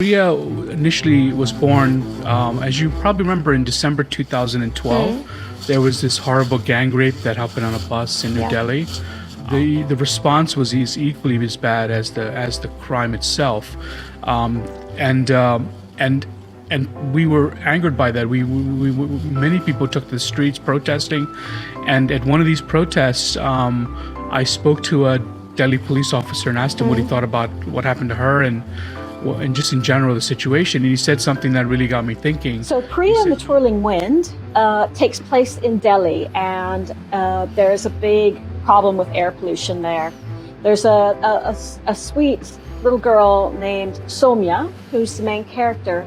Priya initially was born, as you probably remember, in December 2012. There was this horrible gang rape that happened on a bus in New Delhi. The response was equally as bad as the crime itself, and we were angered by that. We many people took to the streets protesting, and at one of these protests, I spoke to a Delhi police officer and asked him what he thought about what happened to her and just in general the situation. And he said something that really got me thinking. So Priya and the Twirling Wind takes place in Delhi, and there's a big problem with air pollution there. There's a sweet little girl named Soumya, who's the main character,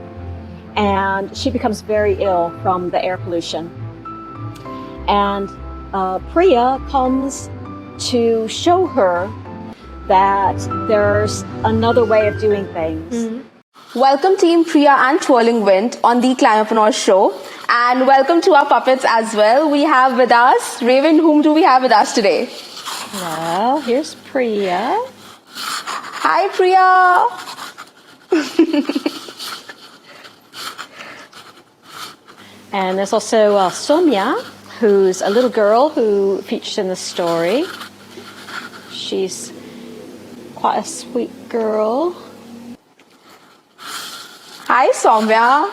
and she becomes very ill from the air pollution. And Priya comes to show her that there's another way of doing things. Welcome Team Priya and Twirling Wind on the Climapreneur show, and welcome to our puppets as well. We have with us Raven. Whom do we have with us today? Well, here's Priya. Hi Priya. And there's also Soumya, who's a little girl who features in the story. She's quite a sweet girl. Hi Soumya.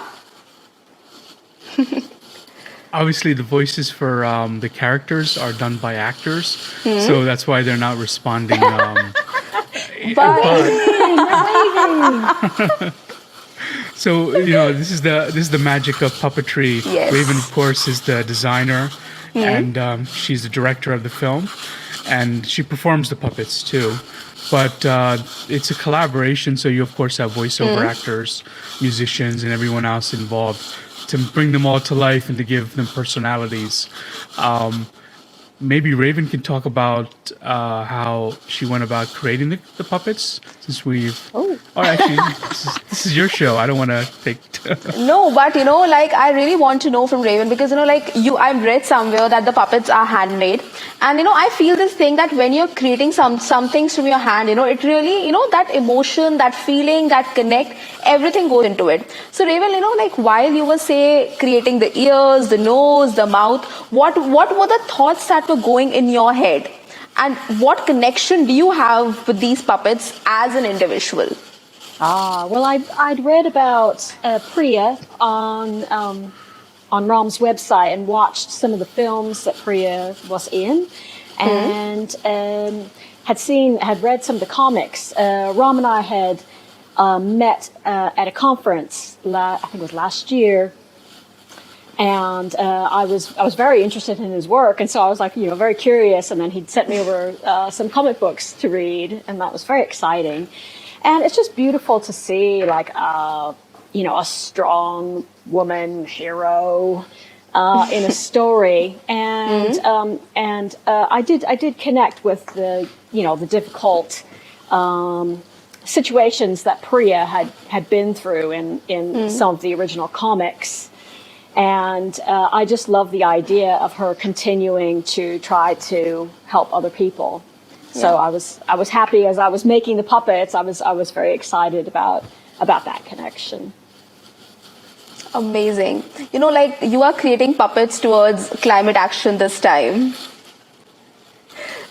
Obviously, the voices for the characters are done by actors, so that's why they're not responding. So this is the magic of puppetry. Yes. Raven, of course, is the designer, and she's the director of the film, and she performs the puppets too. But it's a collaboration, so you of course have voiceover actors, musicians, and everyone else involved to bring them all to life and to give them personalities. Maybe Raven can talk about how she went about creating the puppets, since we've... Oh, actually, this is your show. I don't want to take... No, but I really want to know from Raven, because I've read somewhere that the puppets are handmade, and I feel this thing that when you're creating some things from your hand, it really, that emotion, that feeling, that connect, everything goes into it. So Raven, while you were creating the ears, the nose, the mouth, what were the thoughts that were going in your head, and what connection do you have with these puppets as an individual? Well, I'd read about Priya on Ram's website and watched some of the films that Priya was in, and had read some of the comics. Ram and I had met at a conference, I think it was last year, and I was very interested in his work, and so I was very curious, and then he'd sent me over some comic books to read, and that was very exciting. And it's just beautiful to see a strong woman hero in a story, and I did connect with the difficult situations that Priya had been through in some of the original comics, and I just love the idea of her continuing to try to help other people. So I was happy as I was making the puppets. I was very excited about that connection. Amazing. You are creating puppets towards climate action this time.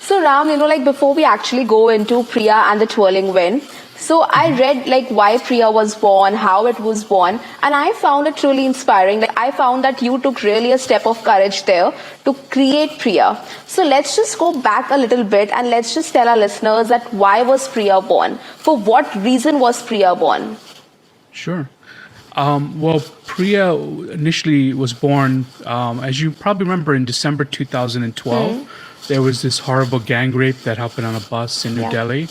So Ram, before we actually go into Priya and the Twirling Wind, so I read why Priya was born, how it was born, and I found it truly inspiring. I found that you took really a step of courage there to create Priya. So let's just go back a little bit and let's just tell our listeners that why was Priya born? For what reason was Priya born? Sure. Well, Priya initially was born, as you probably remember, in December 2012. There was this horrible gang rape that happened on a bus in New Delhi.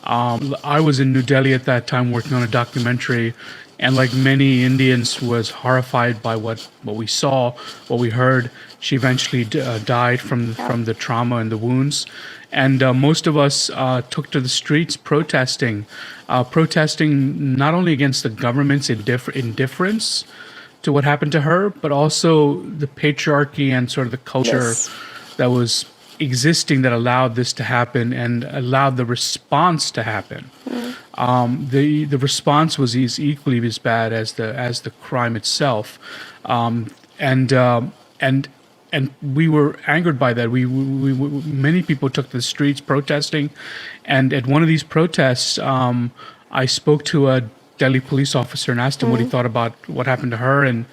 I was in New Delhi at that time working on a documentary, and like many Indians was horrified by what we saw, what we heard. She eventually died from the trauma and the wounds. And most of us took to the streets protesting not only against the government's indifference to what happened to her, but also the patriarchy and sort of the culture that was existing that allowed this to happen and allowed the response to happen. the response was equally as bad as the crime itself, and and we were angered by that. Many people took to the streets protesting, and at one of these protests, I spoke to a Delhi police officer and asked him what he thought about what happened to her and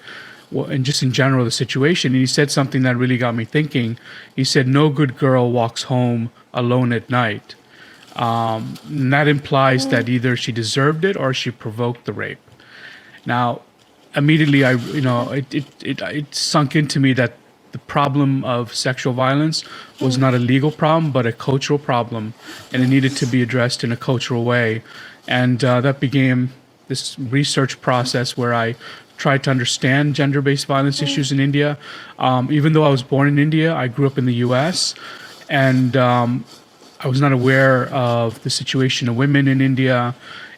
just in general the situation. And he said something that really got me thinking. He said, "No good girl walks home alone at night." And that implies that either she deserved it or she provoked the rape. Now, immediately, it sunk into me that the problem of sexual violence was not a legal problem, but a cultural problem, and it needed to be addressed in a cultural way. And that became this research process where I tried to understand gender-based violence issues in India. Even though I was born in India, I grew up in the U.S., and I was not aware of the situation of women in India.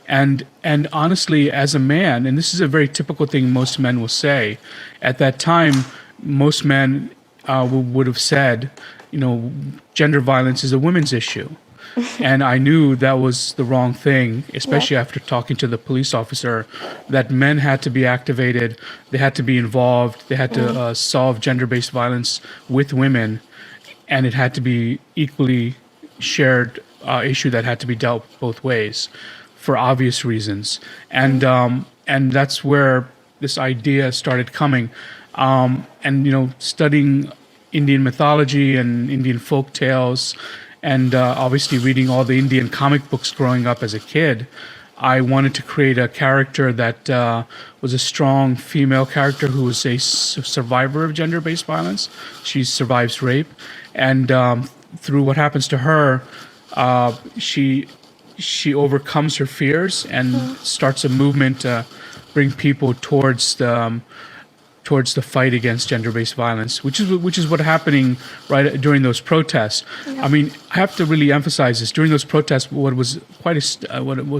And honestly, as a man, and this is a very typical thing most men will say, at that time, most men would have said, gender violence is a women's issue. And I knew that was the wrong thing, especially after talking to the police officer, that men had to be activated, they had to be involved, they had to solve gender-based violence with women, and it had to be equally shared issue that had to be dealt both ways for obvious reasons. And that's where this idea started coming. Studying Indian mythology and Indian folk tales, and obviously reading all the Indian comic books growing up as a kid, I wanted to create a character that was a strong female character who was a survivor of gender-based violence. She survives rape, and through what happens to her, she overcomes her fears and starts a movement to bring people towards the fight against gender-based violence, which is what happening right during those protests. I mean, I have to really emphasize this. During those protests, what was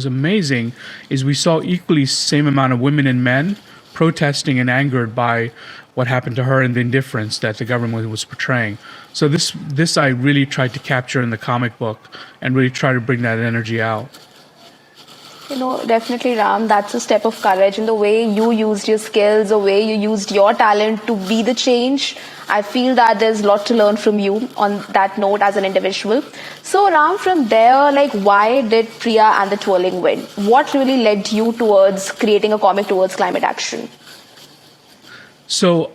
amazing is we saw equally same amount of women and men protesting and angered by what happened to her and the indifference that the government was portraying. So this I really tried to capture in the comic book and really try to bring that energy out. Definitely, Ram, that's a step of courage in the way you used your skills, the way you used your talent to be the change. I feel that there's a lot to learn from you on that note as an individual. So, Ram, from there, why did Priya and the Twirling win? What really led you towards creating a comic towards climate action? So,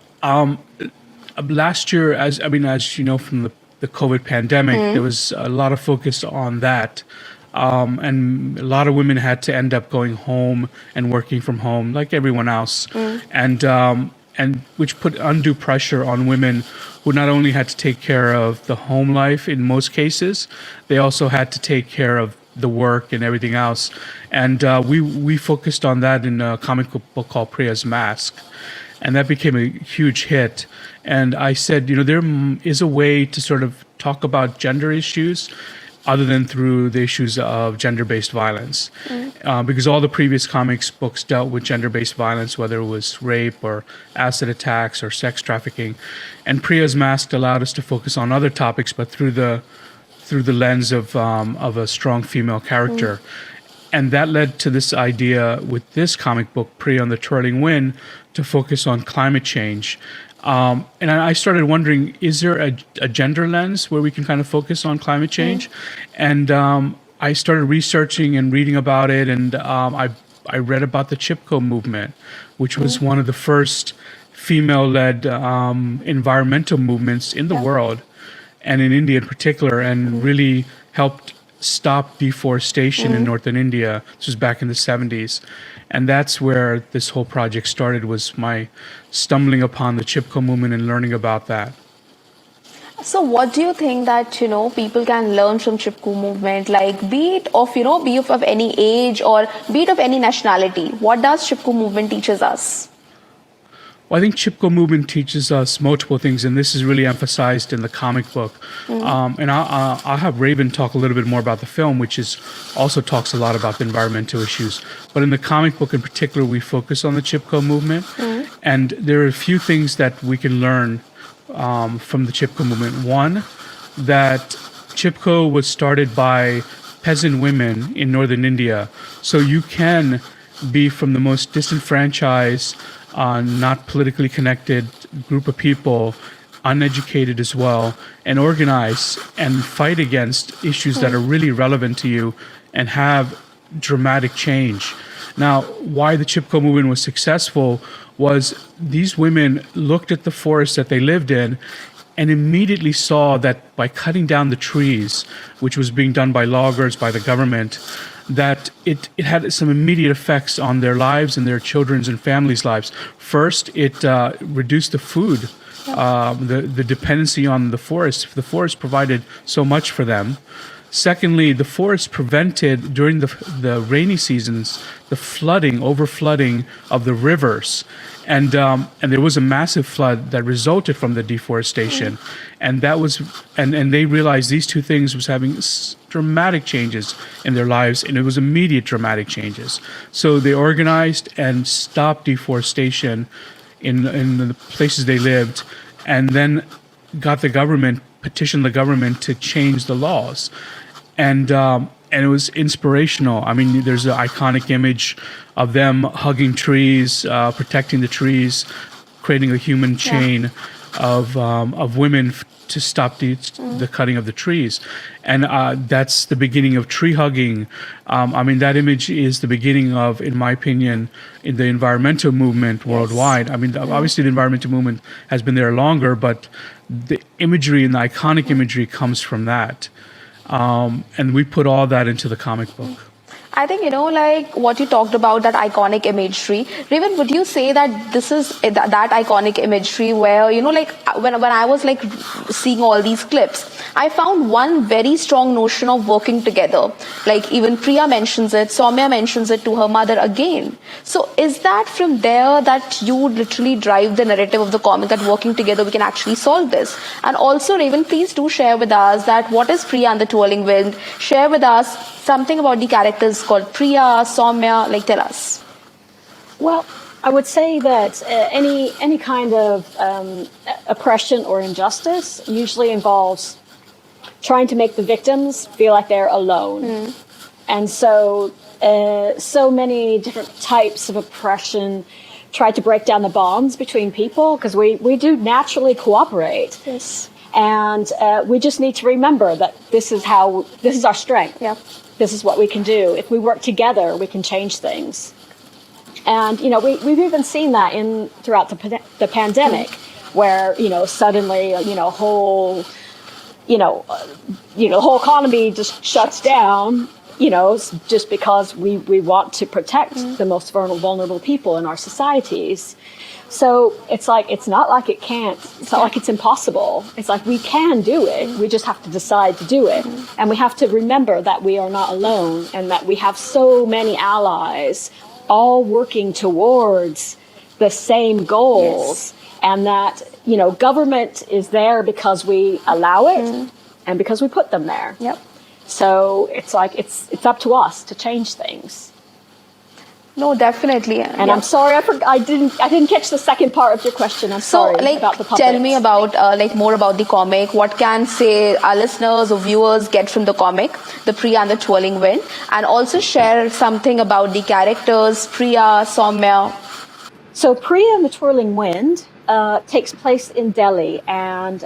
last year, as you know, from the COVID pandemic, there was a lot of focus on that. And a lot of women had to end up going home and working from home like everyone else. And which put undue pressure on women who not only had to take care of the home life in most cases, they also had to take care of the work and everything else. And we focused on that in a comic book called Priya's Mask. And that became a huge hit. And I said, there is a way to sort of talk about gender issues other than through the issues of gender-based violence. Because all the previous comics books dealt with gender-based violence, whether it was rape or acid attacks or sex trafficking. And Priya's Mask allowed us to focus on other topics, but through the lens of a strong female character. And that led to this idea with this comic book, Priya and the Twirling Wind, to focus on climate change. And I started wondering, is there a gender lens where we can kind of focus on climate change? And I started researching and reading about it, and I read about the Chipko movement, which was one of the first female-led environmental movements in the world, and in India in particular, and really helped stop deforestation in northern India. This was back in the 70s. And that's where this whole project started, was my stumbling upon the Chipko movement and learning about that. So what do you think that, people can learn from Chipko movement, be it of any age or be it of any nationality? What does Chipko movement teaches us? Well, I think Chipko movement teaches us multiple things, and this is really emphasized in the comic book. And I'll have Raven talk a little bit more about the film, which also talks a lot about the environmental issues. But in the comic book in particular, we focus on the Chipko movement. And there are a few things that we can learn from the Chipko movement. One, that Chipko was started by peasant women in northern India. So you can be from the most disenfranchised, not politically connected group of people, uneducated as well, and organize and fight against issues that are really relevant to you and have dramatic change. Now, why the Chipko movement was successful was these women looked at the forest that they lived in and immediately saw that by cutting down the trees, which was being done by loggers, by the government, that it had some immediate effects on their lives and their children's and families' lives. First, it reduced the food, the dependency on the forest. The forest provided so much for them. Secondly, the forest prevented, during the rainy seasons, the flooding, overflooding of the rivers. And there was a massive flood that resulted from the deforestation. And that was, and they realized these two things was having dramatic changes in their lives, and it was immediate dramatic changes. So they organized and stopped deforestation in the places they lived, and then petitioned the government to change the laws. And it was inspirational. I mean, there's an iconic image of them hugging trees, protecting the trees, creating a human chain of women to stop the cutting of the trees. And that's the beginning of tree hugging. I mean, that image is the beginning of, in my opinion, in the environmental movement worldwide. I mean, obviously the environmental movement has been there longer, but the imagery and the iconic imagery comes from that. And we put all that into the comic book. I think, like what you talked about, that iconic imagery. Raven, would you say that this is that iconic imagery where, like when I was like seeing all these clips, I found one very strong notion of working together. Like even Priya mentions it, Soumya mentions it to her mother again. So is that from there that you would literally drive the narrative of the comic, that working together we can actually solve this? And also, Raven, please do share with us that what is Priya and the Twirling Wind? Share with us something about the characters called Priya, Soumya, like tell us. Well, I would say that any kind of oppression or injustice usually involves trying to make the victims feel like they're alone. And so many different types of oppression try to break down the bonds between people, because we do naturally cooperate. Yes. And we just need to remember that this is our strength. Yeah. This is what we can do. If we work together, we can change things. And, we've even seen that throughout the pandemic, where, suddenly, whole economy just shuts down, just because we want to protect the most vulnerable people in our societies. So it's not like it's not like it's impossible. It's like we can do it. We just have to decide to do it. And we have to remember that we are not alone, and that we have so many allies all working towards the same goals. Yes. And that, government is there because we allow it and because we put them there. Yep. So it's like it's up to us to change things. No, definitely. And I'm sorry, I didn't catch the second part of your question. I'm sorry about the puppets. Tell me about more about the comic. What can, say, our listeners or viewers get from the comic, the Priya and the Twirling Wind, and also share something about the characters, Priya, Soumya. So Priya and the Twirling Wind takes place in Delhi, and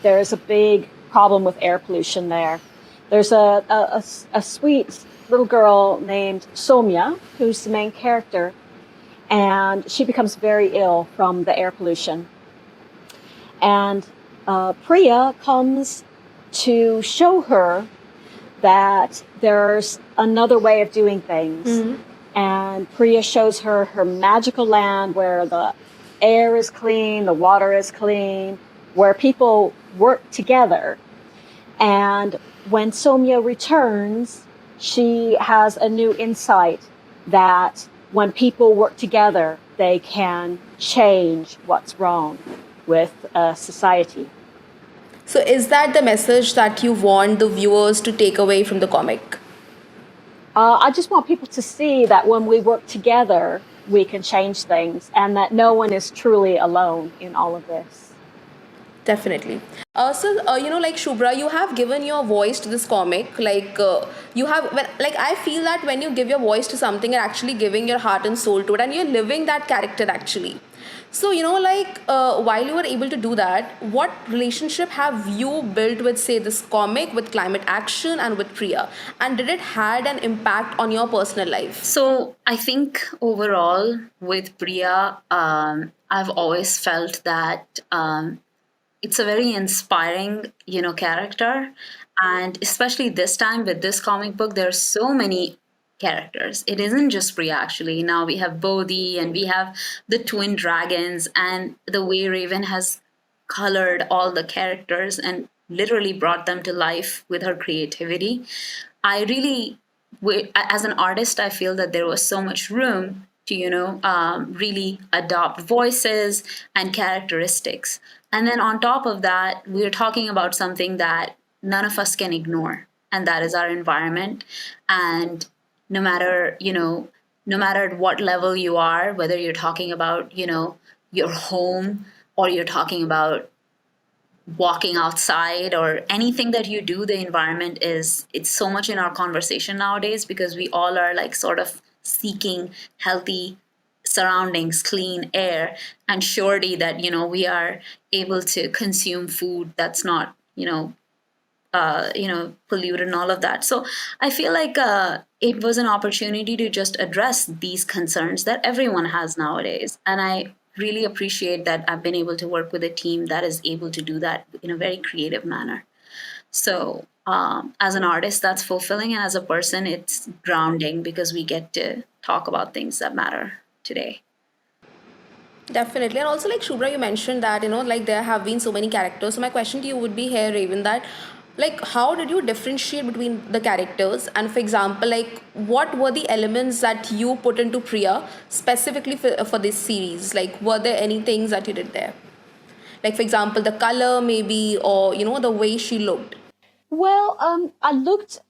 there's a big problem with air pollution there. There's a sweet little girl named Soumya, who's the main character, and she becomes very ill from the air pollution. And Priya comes to show her that there's another way of doing things. And Priya shows her magical land where the air is clean, the water is clean, where people work together. And when Soumya returns, she has a new insight that when people work together, they can change what's wrong with society. So is that the message that you want the viewers to take away from the comic? I just want people to see that when we work together, we can change things, and that no one is truly alone in all of this. Definitely. Like Shubhra, you have given your voice to this comic. Like I feel that when you give your voice to something, you're actually giving your heart and soul to it, and you're living that character actually. So, while you were able to do that, what relationship have you built with, say, this comic, with climate action, and with Priya? And did it had an impact on your personal life? So I think overall with Priya, I've always felt that it's a very inspiring, character. And especially this time with this comic book, there are so many characters. It isn't just Priya, actually. Now we have Bodhi and we have the twin dragons, and the way Raven has colored all the characters and literally brought them to life with her creativity. I really, as an artist, I feel that there was so much room to, really adopt voices and characteristics. And then on top of that, we're talking about something that none of us can ignore, and that is our environment. And no matter, no matter at what level you are, whether you're talking about, your home, or you're talking about walking outside, or anything that you do, the environment it's so much in our conversation nowadays, because we all are like sort of seeking healthy surroundings, clean air, and surety that we are able to consume food that's not polluted and all of that. So I feel like it was an opportunity to just address these concerns that everyone has nowadays. And I really appreciate that I've been able to work with a team that is able to do that in a very creative manner. So as an artist, that's fulfilling. And as a person, it's grounding, because we get to talk about things that matter today. Definitely. And also, like Shubhra, you mentioned that, like there have been so many characters. So my question to you would be here, Raven, that like how did you differentiate between the characters? And for example, like what were the elements that you put into Priya specifically for this series? Like were there any things that you did there? Like for example, the color maybe, or the way she looked. Well, I looked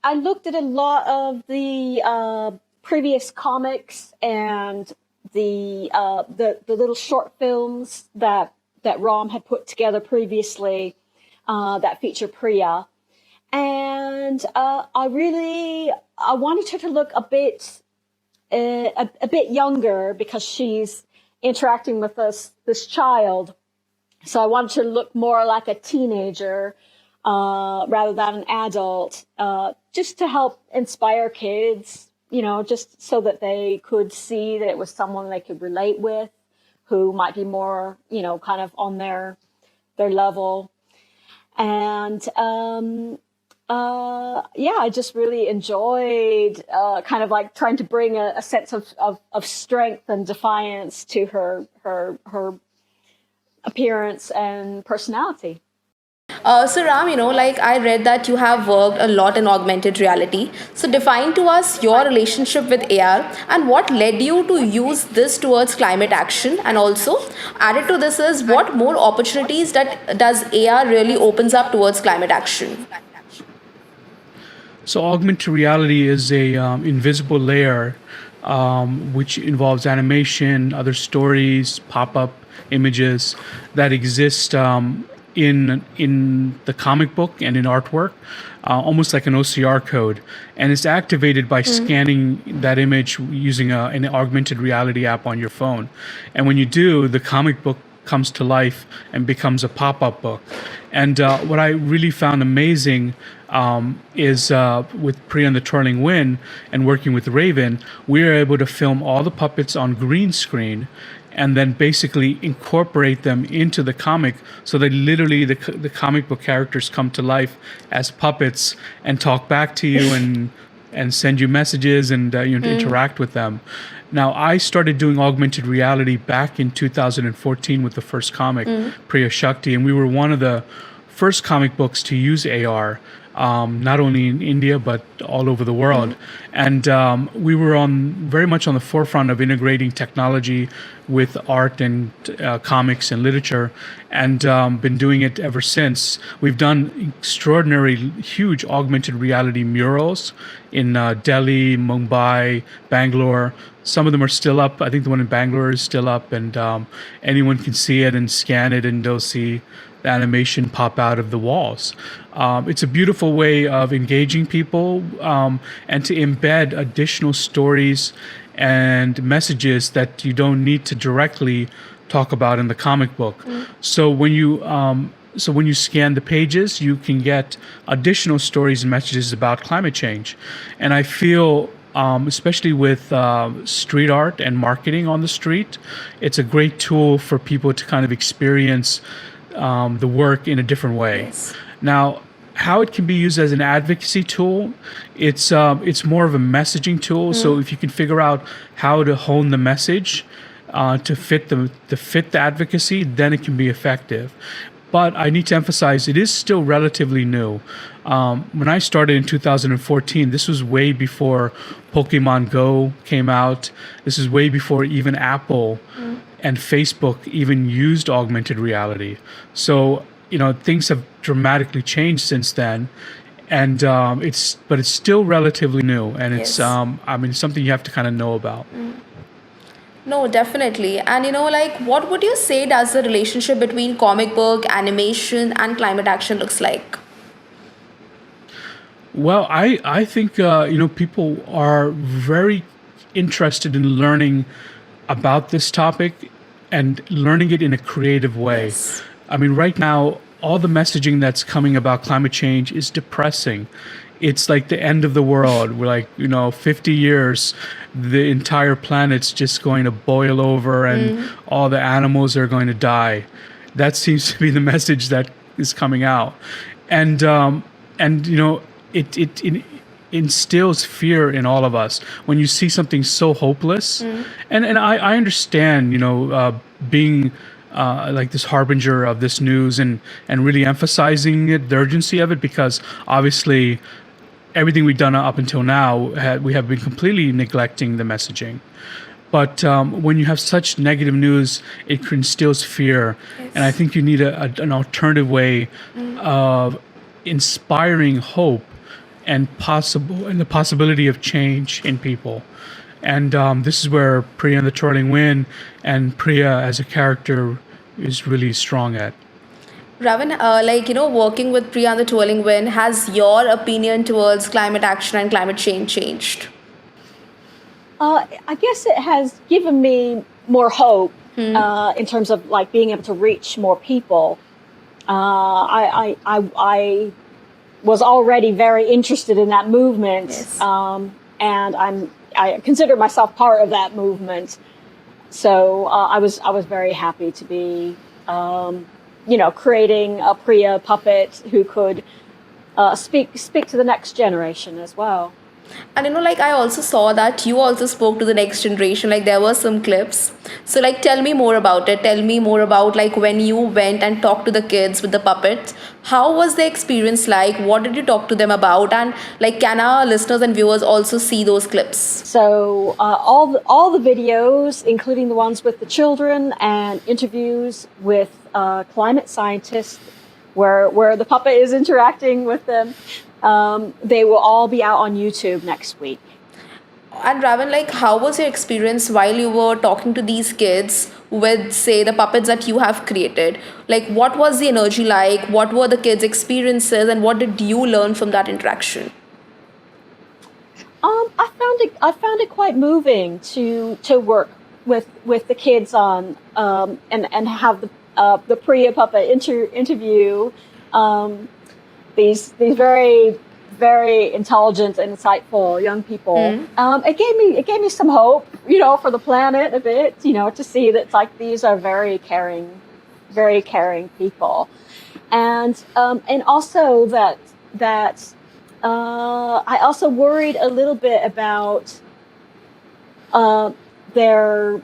at a lot of the previous comics and the little short films that Ram had put together previously that feature Priya, and I wanted her to look a bit younger, because she's interacting with this child. So I wanted her to look more like a teenager rather than an adult, just to help inspire kids, just so that they could see that it was someone they could relate with, who might be more, kind of on their level. And I just really enjoyed kind of like trying to bring a sense of strength and defiance to her appearance and personality. So Ram, like I read that you have worked a lot in augmented reality. So define to us your relationship with AR and what led you to use this towards climate action. And also added to this is what more opportunities that does AR really opens up towards climate action. So augmented reality is a invisible layer, which involves animation, other stories, pop-up images that exist in the comic book and in artwork, almost like an OCR code, and it's activated by scanning that image using an augmented reality app on your phone. And when you do, the comic book comes to life and becomes a pop-up book. And what I really found amazing is with Priya and the Twirling Wind and working with Raven, we were able to film all the puppets on green screen and then basically incorporate them into the comic, so that literally the comic book characters come to life as puppets and talk back to you and send you messages and interact with them. Now, I started doing augmented reality back in 2014 with the first comic, Priya Shakti, and we were one of the first comic books to use AR, not only in India, but all over the world. And we were very much on the forefront of integrating technology with art and comics and literature, and been doing it ever since. We've done extraordinary, huge augmented reality murals in Delhi, Mumbai, Bangalore. Some of them are still up. I think the one in Bangalore is still up, and anyone can see it and scan it, and they'll see the animation pop out of the walls. It's a beautiful way of engaging people, and to embed additional stories and messages that you don't need to directly talk about in the comic book. So when you scan the pages, you can get additional stories and messages about climate change. And I feel, especially with street art and marketing on the street, it's a great tool for people to kind of experience the work in a different way. Yes. Now, how it can be used as an advocacy tool, it's more of a messaging tool. So if you can figure out how to hone the message to fit the advocacy, then it can be effective. But I need to emphasize it is still relatively new. When I started in 2014, this was way before Pokemon Go came out. This is way before even Apple and Facebook even used augmented reality. So, things have dramatically changed since then. And it's still relatively new. And it's, Yes. something you have to kind of know about. No, definitely. And like, what would you say does the relationship between comic book, animation, and climate action looks like? Well, I think people are very interested in learning about this topic and learning it in a creative way. Yes. I mean, right now, all the messaging that's coming about climate change is depressing. It's like the end of the world. We're like, 50 years, the entire planet's just going to boil over and all the animals are going to die. That seems to be the message that is coming out. And it instills fear in all of us when you see something so hopeless. And I understand, being like this harbinger of this news and really emphasizing it, the urgency of it, because obviously everything we've done up until now, we have been completely neglecting the messaging. But when you have such negative news, it instills fear. And I think you need an alternative way of inspiring hope and the possibility of change in people. And this is where Priya and the Twirling Wind and Priya as a character is really strong at. Ravan, working with Priya and the Twirling Wind, has your opinion towards climate action and climate change changed? I guess it has given me more hope in terms of like being able to reach more people. I was already very interested in that movement, Yes. and I consider myself part of that movement. So I was very happy to be, creating a Priya puppet who could speak to the next generation as well. And I also saw that you also spoke to the next generation. Like, there were some clips. So, tell me more about it. Tell me more about when you went and talked to the kids with the puppets. How was the experience like? What did you talk to them about? And can our listeners and viewers also see those clips? So all the videos, including the ones with the children and interviews with climate scientists, where the puppet is interacting with them, they will all be out on YouTube next week. And Ravan, how was your experience while you were talking to these kids with, say, the puppets that you have created? What was the energy like? What were the kids' experiences, and what did you learn from that interaction? I found it quite moving to work with the kids on and have the Priya puppet interview these very, very intelligent and insightful young people. It gave me some hope, for the planet a bit, to see that these are very caring people, and also that I also worried a little bit about there's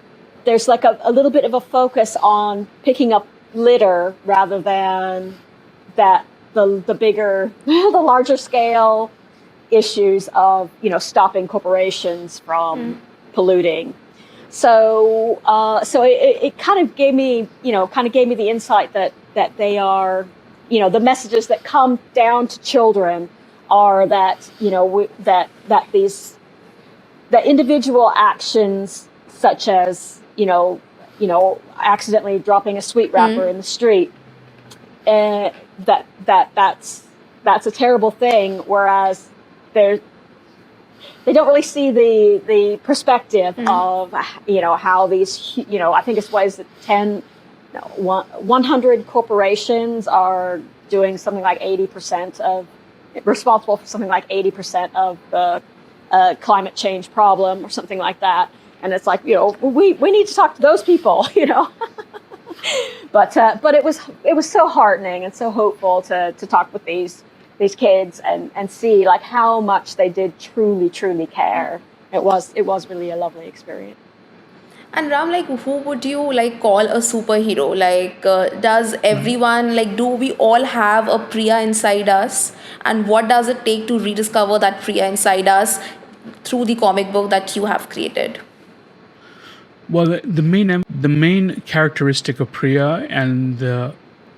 a little bit of a focus on picking up litter rather than the bigger, the larger scale issues of, stopping corporations from polluting. So it kind of gave me the insight that they are, the messages that come down to children are that, that individual actions such as, accidentally dropping a sweet wrapper in the street that's a terrible thing. Whereas they don't really see the perspective of how these I think it's what is it 100 corporations are doing something like 80% of responsible for something like 80% of the climate change problem or something like that. And it's like, we need to talk to those people, but it was so heartening and so hopeful to talk with these kids and see like how much they did truly care. It was really a lovely experience. And Ram, like, who would you like call a superhero? Like, does everyone, like, do we all have a Priya inside us? And what does it take to rediscover that Priya inside us through the comic book that you have created? Well, the main characteristic of Priya and the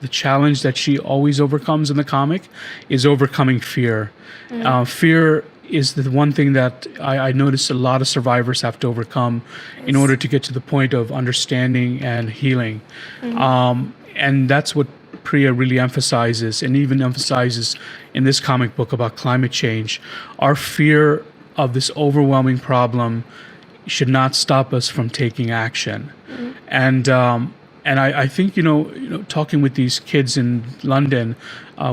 challenge that she always overcomes in the comic is overcoming fear. Fear is the one thing that I notice a lot of survivors have to overcome in order to get to the point of understanding and healing. And that's what Priya really emphasizes, and even emphasizes in this comic book about climate change. Our fear of this overwhelming problem should not stop us from taking action. And I think talking with these kids in London,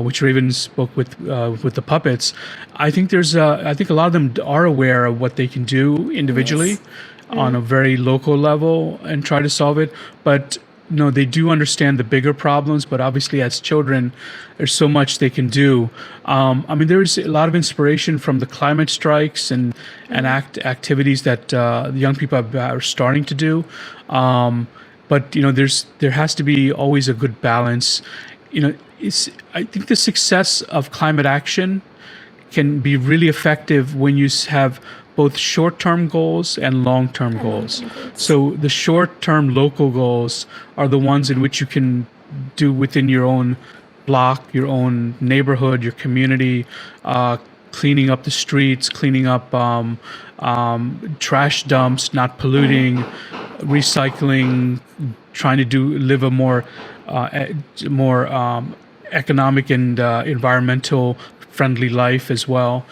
which Raven spoke with the puppets, I think I think a lot of them are aware of what they can do individually on a very local level and try to solve it. But they do understand the bigger problems. But obviously, as children, there's so much they can do. There's a lot of inspiration from the climate strikes and activities that the young people are starting to do. But there has to be always a good balance. I think the success of climate action can be really effective when you have both short-term goals and long-term goals. So the short-term local goals are the ones in which you can do within your own block, your own neighborhood, your community, cleaning up the streets, cleaning up trash dumps, not polluting, recycling, trying to live a more economic and environmental friendly life as well,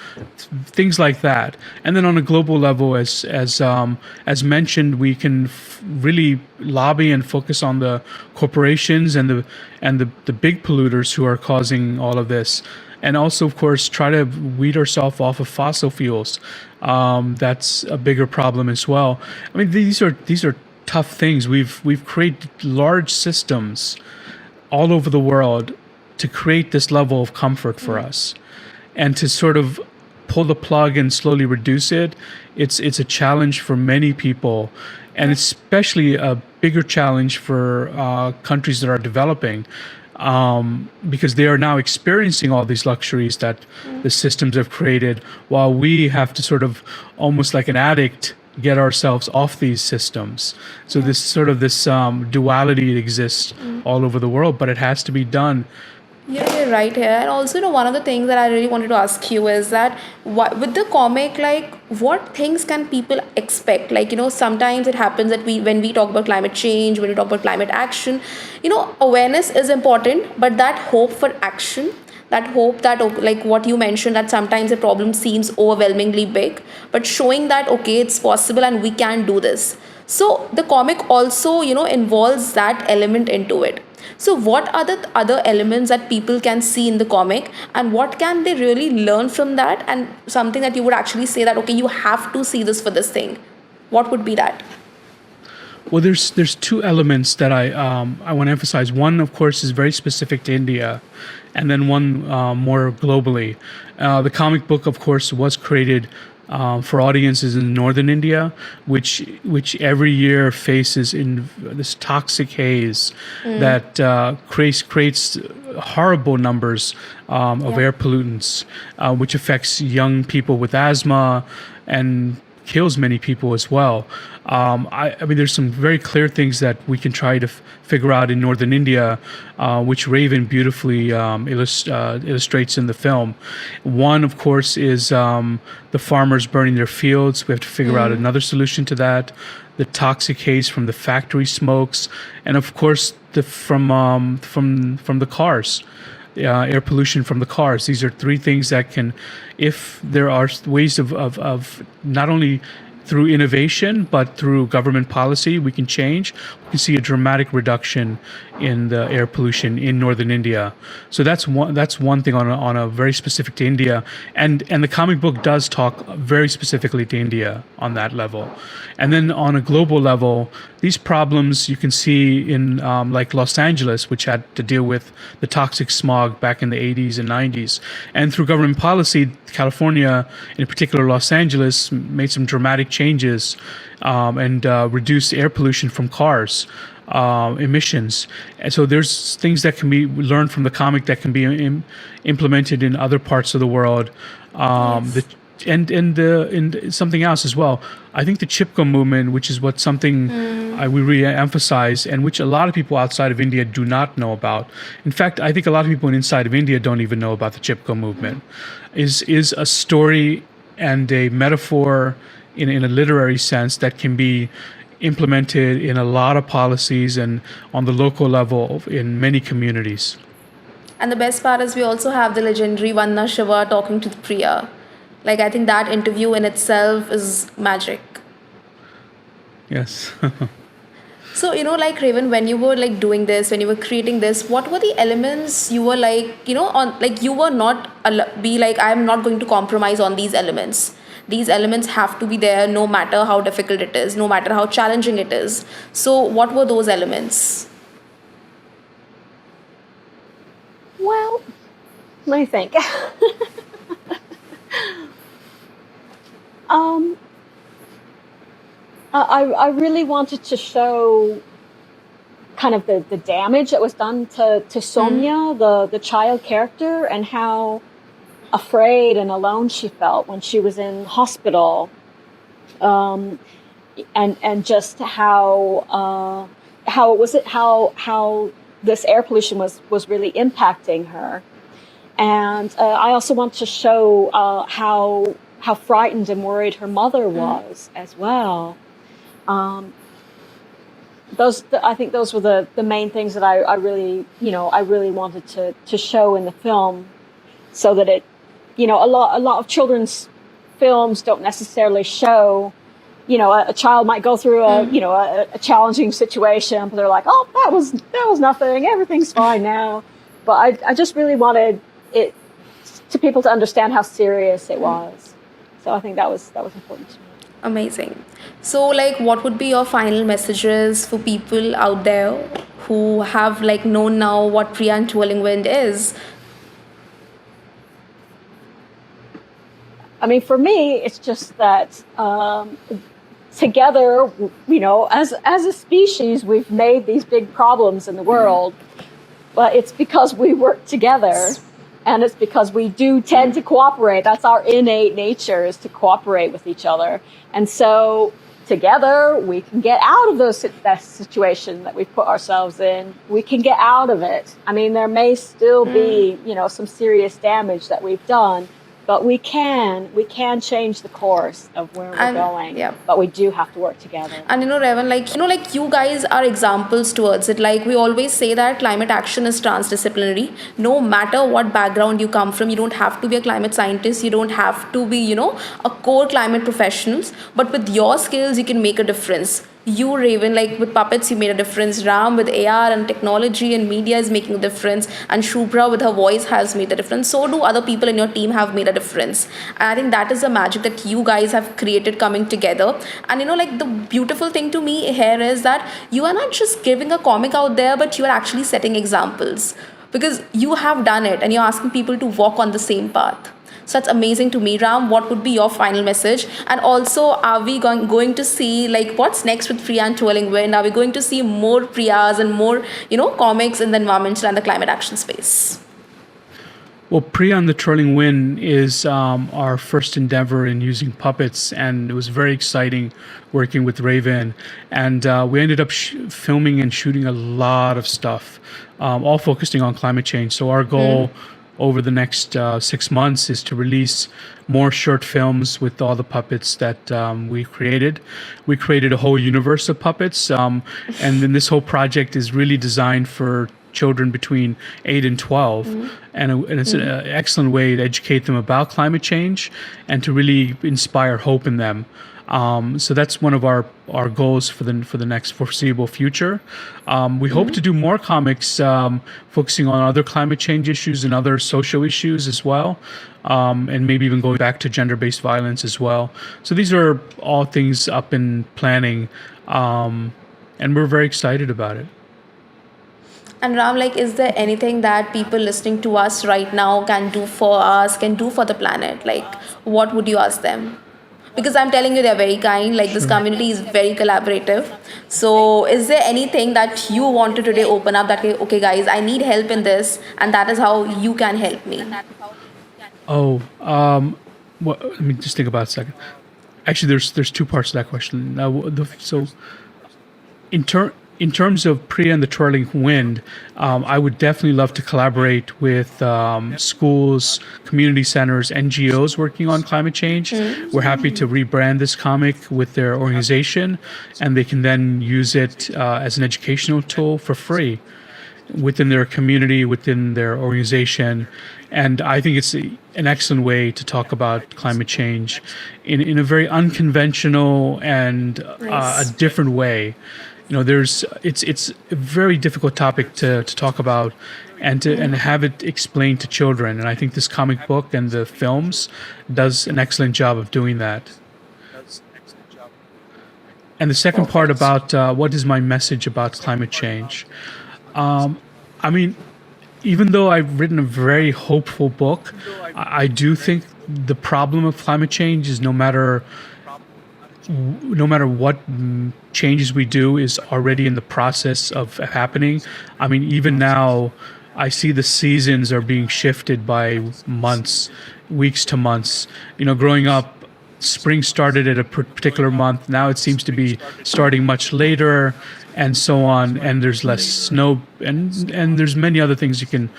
things like that. And then on a global level, as mentioned, we can really lobby and focus on the corporations and the big polluters who are causing all of this. And also, of course, try to weed ourselves off of fossil fuels. That's a bigger problem as well. These are tough things. We've created large systems all over the world to create this level of comfort for us, and to sort of pull the plug and slowly reduce it. It's a challenge for many people, and especially a bigger challenge for countries that are developing. Because they are now experiencing all these luxuries that the systems have created, while we have to sort of almost like an addict get ourselves off these systems. So this duality exists all over the world, but it has to be done. Yeah, you're right here. And also, one of the things that I really wanted to ask you is that with the comic, like, what things can people expect? Like, sometimes it happens that when we talk about climate change, when we talk about climate action, awareness is important, but that hope for action, that hope that, like what you mentioned, that sometimes the problem seems overwhelmingly big, but showing that, okay, it's possible and we can do this. So the comic also, involves that element into it. So what are the other elements that people can see in the comic, and what can they really learn from that, and something that you would actually say that, okay, you have to see this for this thing? What would be that? Well, there's two elements that I want to emphasize. One, of course, is very specific to India, and then one more globally. The comic book, of course, was created for audiences in northern India, which every year faces in this toxic haze that creates horrible numbers of air pollutants, which affects young people with asthma and kills many people as well. There's some very clear things that we can try to figure out in northern India, which Raven beautifully illustrates in the film. One, of course, is the farmers burning their fields. We have to figure out another solution to that. the toxic haze from the factory smokes, and of course from the cars, air pollution from the cars. These are three things that can, if there are ways of not only through innovation but through government policy, we can change. We can see a dramatic reduction in the air pollution in northern India. So that's one thing on a very specific to India, and the comic book does talk very specifically to India on that level. And then on a global level, these problems you can see in like Los Angeles, which had to deal with the toxic smog back in the 80s and 90s. And through government policy, California, in particular Los Angeles, made some dramatic changes and reduced air pollution from cars, emissions. And so there's things that can be learned from the comic that can be implemented in other parts of the world. And something else as well. I think the Chipko movement, which is we really emphasize, and which a lot of people outside of India do not know about. In fact, I think a lot of people inside of India don't even know about the Chipko movement. Is a story and a metaphor in a literary sense that can be implemented in a lot of policies and on the local level in many communities. And the best part is we also have the legendary Vanna Shiva talking to Priya. Like, I think that interview in itself is magic. Yes. So, like Raven, when you were like doing this, when you were creating this, what were the elements you were like, you were not be like, I'm not going to compromise on these elements. These elements have to be there no matter how difficult it is, no matter how challenging it is. So what were those elements? Well, let me think. I really wanted to show kind of the damage that was done to Sonia, the child character, and how afraid and alone she felt when she was in hospital, and just how this air pollution was really impacting her. And I also want to show how frightened and worried her mother was as well. I think those were the main things that I really wanted to show in the film, so that it, a lot of children's films don't necessarily show, a child might go through a challenging situation, but they're like, oh, that was nothing, everything's fine now. But I just really wanted it to people to understand how serious it was. So I think that was important to me. Amazing. So, like, what would be your final messages for people out there who have like known now what Priya and Twirling Wind is? I mean, for me, it's just that together, as a species, we've made these big problems in the world, but it's because we work together, and it's because we do tend to cooperate. That's our innate nature, is to cooperate with each other. And so together, we can get out of that situation that we've put ourselves in. We can get out of it. I mean, there may still be, some serious damage that we've done, but we can change the course of where we're going. Yeah. But we do have to work together. And Revan, like you guys are examples towards it. Like, we always say that climate action is transdisciplinary. No matter what background you come from, you don't have to be a climate scientist. You don't have to be, a core climate professionals. But with your skills, you can make a difference. You, Raven, like with puppets, you made a difference. Ram with AR and technology and media is making a difference. And Shubhra with her voice has made a difference. So do other people in your team have made a difference. And I think that is the magic that you guys have created coming together. And like the beautiful thing to me here is that you are not just giving a comic out there, but you are actually setting examples. Because you have done it and you're asking people to walk on the same path. So that's amazing to me. Ram, what would be your final message? And also, are we going to see like what's next with Priya and Twirling Wind? Are we going to see more Priyas and more, comics in the environmental and the climate action space? Well, Priya and the Twirling Wind is our first endeavor in using puppets, and it was very exciting working with Raven. And we ended up filming and shooting a lot of stuff, all focusing on climate change. So our goal over the next 6 months is to release more short films with all the puppets that we created. We created a whole universe of puppets, and then this whole project is really designed for children between 8 and 12, and it's an excellent way to educate them about climate change and to really inspire hope in them. So that's one of our goals for the next foreseeable future. We hope to do more comics focusing on other climate change issues and other social issues as well, and maybe even going back to gender-based violence as well. So these are all things up in planning, and we're very excited about it. And Ram, like, is there anything that people listening to us right now can do for us, can do for the planet? Like, what would you ask them? Because I'm telling you, they're very kind. Like, this community is very collaborative. So, is there anything that you want to today open up that, okay, guys, I need help in this, and that is how you can help me? Oh, well, let me just think about it a second. Actually, there's two parts to that question. So in terms of Priya and the Twirling Wind, I would definitely love to collaborate with schools, community centers, NGOs working on climate change. We're happy to rebrand this comic with their organization, and they can then use it as an educational tool for free within their community, within their organization. And I think it's an excellent way to talk about climate change in a very unconventional and a different way. You know, it's a very difficult topic to talk about and have it explained to children. And I think this comic book and the films does an excellent job of doing that. And the second part about what is my message about climate change? I mean, even though I've written a very hopeful book, I do think the problem of climate change is no matter what changes we do is already in the process of happening. I mean, even now, I see the seasons are being shifted by months, weeks to months. You know, growing up, spring started at a particular month. Now it seems to be starting much later, and so on. And there's less snow, and there's many other things you can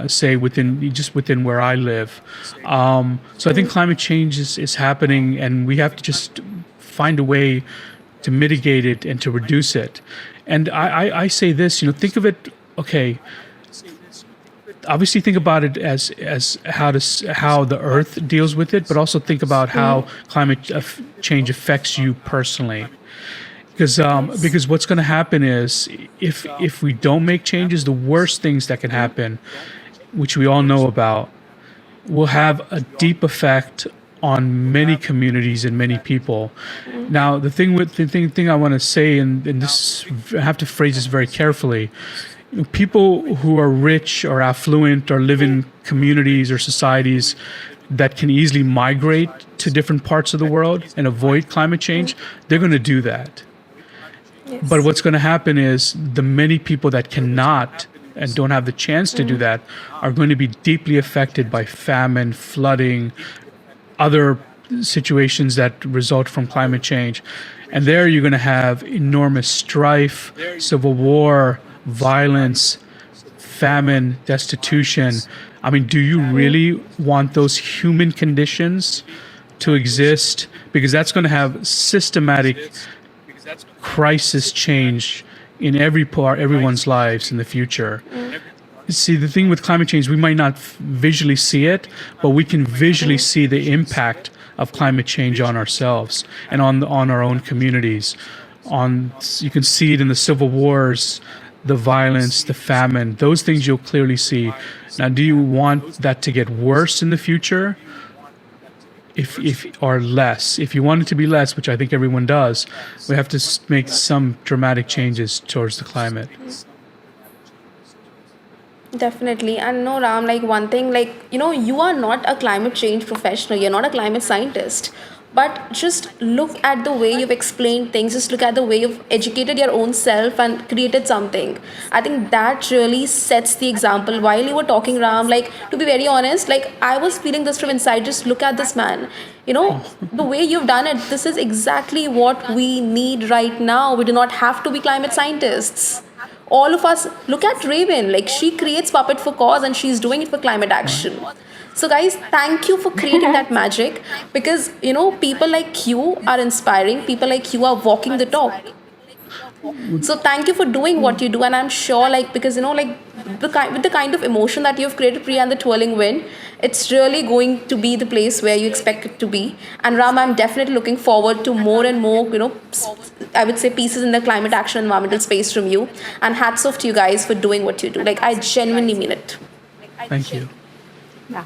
say within where I live. So I think climate change is happening, and we have to just find a way to mitigate it and to reduce it. And I say this, you know, think of it. Okay, obviously think about it as how the Earth deals with it, but also think about how climate change affects you personally. Because what's going to happen is if we don't make changes, the worst things that can happen, which we all know about, will have a deep effect on many communities and many people. Now, the thing I want to say, and this, I have to phrase this very carefully. You know, people who are rich or affluent or live in communities or societies that can easily migrate to different parts of the world and avoid climate change, they're going to do that. But what's going to happen is the many people that cannot and don't have the chance to do that are going to be deeply affected by famine, flooding, other situations that result from climate change. And there you're going to have enormous strife, civil war, violence, famine, destitution. I mean, do you really want those human conditions to exist? Because that's going to have systematic crisis change in everyone's lives in the future. See, the thing with climate change, we might not visually see it, but we can visually see the impact of climate change on ourselves and on our own communities. You can see it in the civil wars, the violence, the famine. Those things you'll clearly see. Now, do you want that to get worse in the future? Or less. If you want it to be less, which I think everyone does, we have to make some dramatic changes towards the climate. Definitely. And no, Ram, like one thing, like, you are not a climate change professional, you're not a climate scientist. But just look at the way you've explained things, just look at the way you've educated your own self and created something. I think that really sets the example. While you were talking, Ram, like, to be very honest, like, I was feeling this from inside. Just look at this man. The way you've done it, this is exactly what we need right now. We do not have to be climate scientists. All of us, look at Raven, like she creates puppet for cause and she's doing it for climate Right. action. So guys, thank you for creating that magic, because people like you are inspiring, people like you are walking the talk. So thank you for doing what you do, and I'm sure, like, because with the kind of emotion that you've created, Priya, and the twirling wind, it's really going to be the place where you expect it to be. And Ram, I'm definitely looking forward to more and more, I would say, pieces in the climate action environmental space from you. And hats off to you guys for doing what you do. Like, I genuinely mean it. Thank you. Yeah.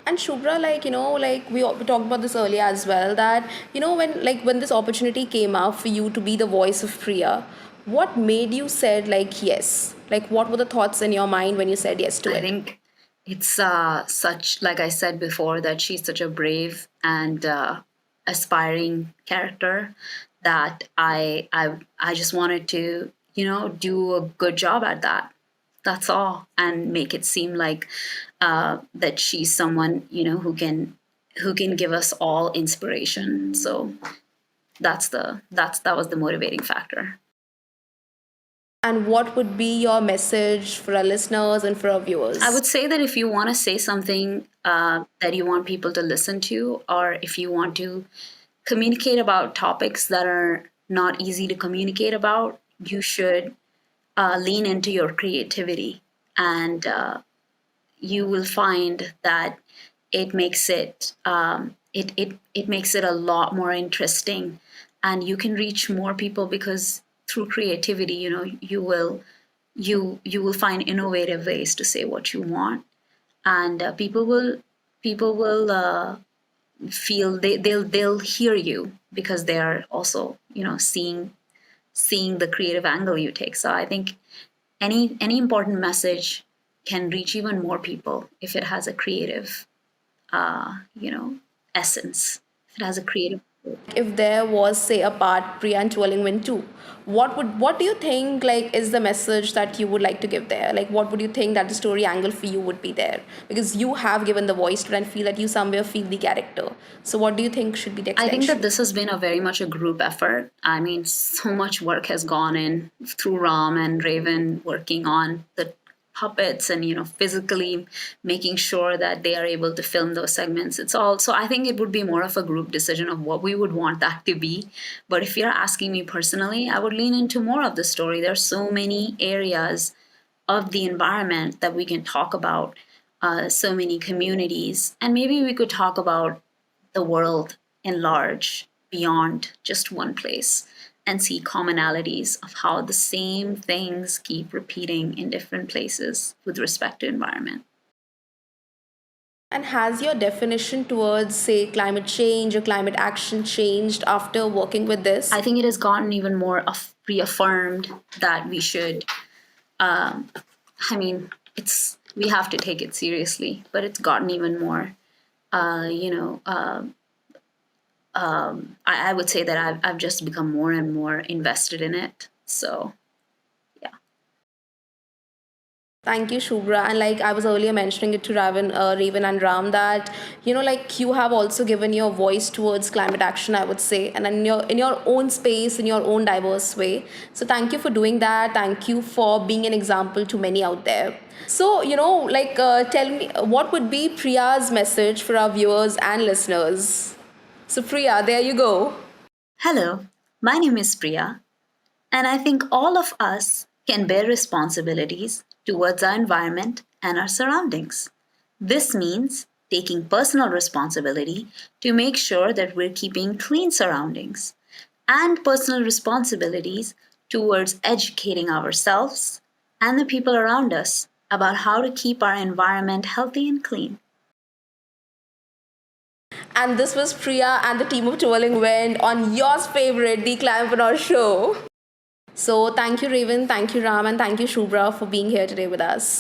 And Shubhra, like, like we talked about this earlier as well, that, when this opportunity came up for you to be the voice of Priya, what made you said, like, yes? Like, what were the thoughts in your mind when you said yes to I it? think it's such, like I said before, that she's such a brave and aspiring character that I just wanted to, do a good job at that. That's all, and make it seem like that she's someone, who can give us all inspiration. So that was the motivating factor. And what would be your message for our listeners and for our I viewers? would say that if you want to say something that you want people to listen to, or if you want to communicate about topics that are not easy to communicate about, you should lean into your creativity, and you will find that it makes it makes it a lot more interesting, and you can reach more people, because through creativity, you will find innovative ways to say what you want, and people will feel they'll hear you, because they are also seeing the creative angle you take. So I think any important message can reach even more people if it has a creative essence, if it has a creative. If there was, say, a part Priya and Twirling Wind 2, what do you think, like, is the message that you would like to give there? Like, what would you think that the story angle for you would be there? Because you have given the voice to it and feel that you somewhere feel the character. So what do you think should be the I think that extension? this has been a very much a group effort. I mean, so much work has gone in through Ram and Raven working on the puppets, and physically making sure that they are able to film those segments. It's all, so I think it would be more of a group decision of what we would want that to be. But if you're asking me personally, I would lean into more of the story. There's so many areas of the environment that we can talk about, so many communities, and maybe we could talk about the world in large, beyond just one place, and see commonalities of how the same things keep repeating in different places with respect to environment. And has your definition towards, say, climate change or climate action changed after working with this? I think it has gotten even more reaffirmed that we should. I mean, we have to take it seriously, but it's gotten even more. Uh, you know, uh, I would say that I've just become more and more invested in it. So yeah. Thank you, Shubhra. And like I was earlier mentioning it to Raven and Ram, that like you have also given your voice towards climate action, I would say, and in your own space, in your own diverse way. So thank you for doing that. Thank you for being an example to many out there. So like tell me, what would be Priya's message for our viewers and listeners? So Priya, there you go. Hello, my name is Priya, and I think all of us can bear responsibilities towards our environment and our surroundings. This means taking personal responsibility to make sure that we're keeping clean surroundings, and personal responsibilities towards educating ourselves and the people around us about how to keep our environment healthy and clean. And this was Priya and the team of Twirling Wind on yours favorite, the Climapreneur Show. So thank you, Raven, thank you, Ram, and thank you, Shubhra, for being here today with us.